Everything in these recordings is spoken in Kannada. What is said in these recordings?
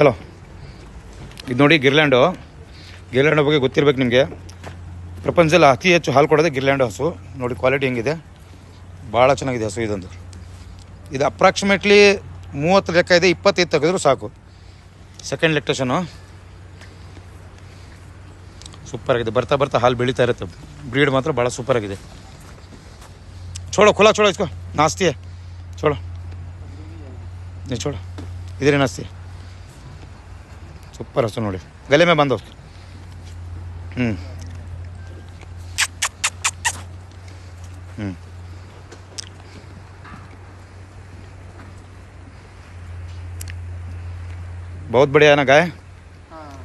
ಹಲೋ, ಇದು ನೋಡಿ ಗಿರ್ಲ್ಯಾಂಡು ಬಗ್ಗೆ ಗೊತ್ತಿರ್ಬೇಕು ನಿಮಗೆ. ಪ್ರಪಂಚದಲ್ಲಿ ಅತಿ ಹೆಚ್ಚು ಹಾಲು ಕೊಡೋದೇ ಗಿರ್ಲ್ಯಾಂಡು ಹಸು. ನೋಡಿ ಕ್ವಾಲಿಟಿ ಹೆಂಗಿದೆ, ಭಾಳ ಚೆನ್ನಾಗಿದೆ ಹಸು ಇದೊಂದು. ಇದು ಅಪ್ರಾಕ್ಸಿಮೇಟ್ಲಿ 30 ಲೆಕ್ಕ ಇದೆ, 25 ತೆಗೆದ್ರು ಸಾಕು. ಸೆಕೆಂಡ್ ಲೆಕ್ಟೇಷನು ಸೂಪರಾಗಿದೆ. ಬರ್ತಾ ಹಾಲು ಬೆಳೀತಾ ಇರುತ್ತೆ. ಬ್ರೀಡ್ ಮಾತ್ರ ಭಾಳ ಸೂಪರಾಗಿದೆ. छोड़ो खुला छोड़ो इसको, नाश्ती है, छोड़ो नहीं छोड़ो, इधर ही नाश्ती है. सुपर हसु नोड़ी, गले में बांधो. बहुत बढ़िया है ना गाय.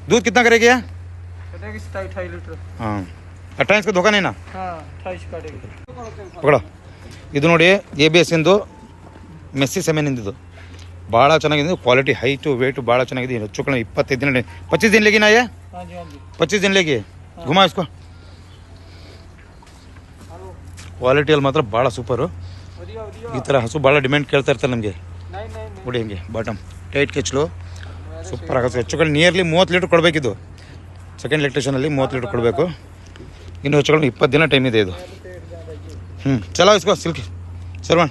दूध कितना करेगी? 28 लीटर. हाँ 28 का धोखा नहीं ना. हाँ 28 काटेगी. पकड़ो. ಇದು ನೋಡಿ ABS ಇಂದು ಮೆಸ್ಸಿ ಸೆಮೆನಿಂದು ಭಾಳ ಚೆನ್ನಾಗಿದೆ. ಕ್ವಾಲಿಟಿ ಹೈಟು ವೇಟು ಭಾಳ ಚೆನ್ನಾಗಿದೆ. ಹೆಚ್ಚು ಕಡಿಮೆ 25 दिन 25 दिन लेगी ना ये. 25 दिन लेगी. घुमा इसको. ಕ್ವಾಲಿಟಿಯಲ್ಲಿ ಮಾತ್ರ ಭಾಳ ಸೂಪರು. ಈ ಥರ ಹಸು ಭಾಳ ಡಿಮ್ಯಾಂಡ್ ಕೇಳ್ತಾ ಇರ್ತಾರೆ ನಮಗೆ. ನೋಡಿ ಹಿಂಗೆ ಬಾಟಮ್ ಟೈಟ್ ಕೆಚ್ಚಲು ಸೂಪರ್ ಆಗತ್ತೆ. ಹೆಚ್ಚು ಕಡಿಮೆ ನಿಯರ್ಲಿ 30 ಲೀಟ್ರ್ ಕೊಡಬೇಕಿದು. ಸೆಕೆಂಡ್ ಲೆಕ್ಟೇಷನಲ್ಲಿ 30 ಲೀಟ್ರ್ ಕೊಡಬೇಕು. ಇನ್ನು ಹೆಚ್ಚು ಕಡಿಮೆ 20 ದಿನ ಟೈಮ್ ಇದೆ ಇದು. चलो इसको सिल्क सरवण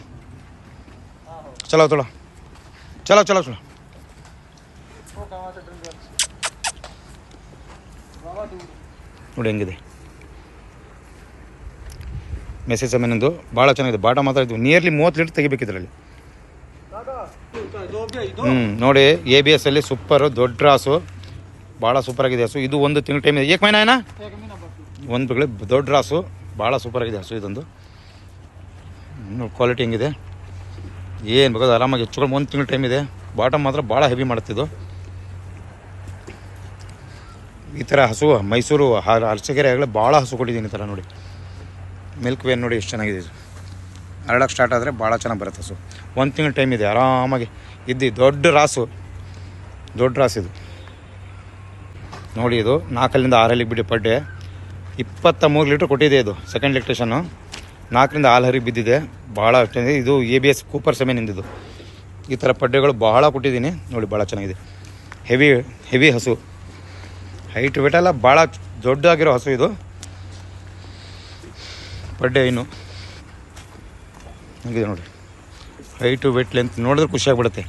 चलो थोड़ा चलो चलो चलो. ನೋಡಿ ಹೆಂಗಿದೆ ಮೆಸೇಜ್ ಸಮಯನಂದು ಭಾಳ ಚೆನ್ನಾಗಿದೆ. ಬಾಟ ಮಾತ್ರ ಇದು ನಿಯರ್ಲಿ 30 ಲೀಟ್ರ್ ತೆಗಿಬೇಕು ಇದರಲ್ಲಿ. ನೋಡಿ ABS ಅಲ್ಲಿ ಸೂಪರು ದೊಡ್ಡ ರಾಸು, ಭಾಳ ಸೂಪರಾಗಿದೆ ಹಸು. ಇದು 1 ತಿಂಗಳ ಟೈಮ್ ಇದೆ. ಏಕ್ ಮೈನಾ ಏನಾ ಒಂದು ತಿಂಗಳು ದೊಡ್ಡ ರಾಸು, ಭಾಳ ಸೂಪರಾಗಿದೆ ಹಸು ಇದೊಂದು. ಕ್ವಾಲಿಟಿ ಹೆಂಗಿದೆ ಏನು ಬೇಕಾದ್ರೆ ಆರಾಮಾಗಿ ಹೆಚ್ಚು 1 ತಿಂಗಳು ಟೈಮ್ ಇದೆ. ಬಾಟಮ್ ಮಾತ್ರ ಭಾಳ ಹೆವಿ ಮಾಡುತ್ತಿದ್ದು. ಈ ಥರ ಹಸು ಮೈಸೂರು ಅರಸಕೆರೆ ಆಗಲೇ ಭಾಳ ಹಸು ಕೊಟ್ಟಿದ್ದೀನಿ. ಈ ಥರ ನೋಡಿ ಮಿಲ್ಕ್ ವೇನ್ ನೋಡಿ ಎಷ್ಟು ಚೆನ್ನಾಗಿದೆ. ಇದು ಹರಡಕ್ಕೆ ಸ್ಟಾರ್ಟ್ ಆದರೆ ಭಾಳ ಚೆನ್ನಾಗಿ ಬರುತ್ತೆ ಹಸು. 1 ತಿಂಗಳು ಟೈಮ್ ಇದೆ ಆರಾಮಾಗಿ ಇದ್ದು. ದೊಡ್ಡ ರಾಸು ಇದು ನೋಡಿ. ಇದು 4ರಿಂದ 6 ಬಿಡಿ ಪಡ್ಡೆ 23 ಲೀಟ್ರ್ ಕೊಟ್ಟಿದೆ. ಇದು ಸೆಕೆಂಡ್ ಲೆಕ್ಟೇಷನ್ನು 4ರಿಂದ 6 ಹರಿಗೆ ಬಿದ್ದಿದೆ. ಭಾಳ ಇದು ABS ಕೂಪರ್ ಸೆಮೆನಿಂದಿದ್ದು. ಈ ಥರ ಪಡ್ಡೆಗಳು ಭಾಳ ಕೊಟ್ಟಿದ್ದೀನಿ ನೋಡಿ. ಭಾಳ ಚೆನ್ನಾಗಿದೆ. ಹೆವಿ ಹಸು, ಹೈಟ್ ವೇಟ್ ಎಲ್ಲ ಭಾಳ ದೊಡ್ಡದಾಗಿರೋ ಹಸು ಇದು. ಪಡ್ಡೆ ಇನ್ನು ಹಂಗಿದೆ ನೋಡಿ. ಹೈಟು ವೇಟ್ ಲೆಂತ್ ನೋಡಿದ್ರೆ ಖುಷಿಯಾಗ್ಬಿಡುತ್ತೆ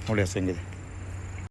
ನೋಡಿ ಹಸು ಹೆಂಗಿದೆ.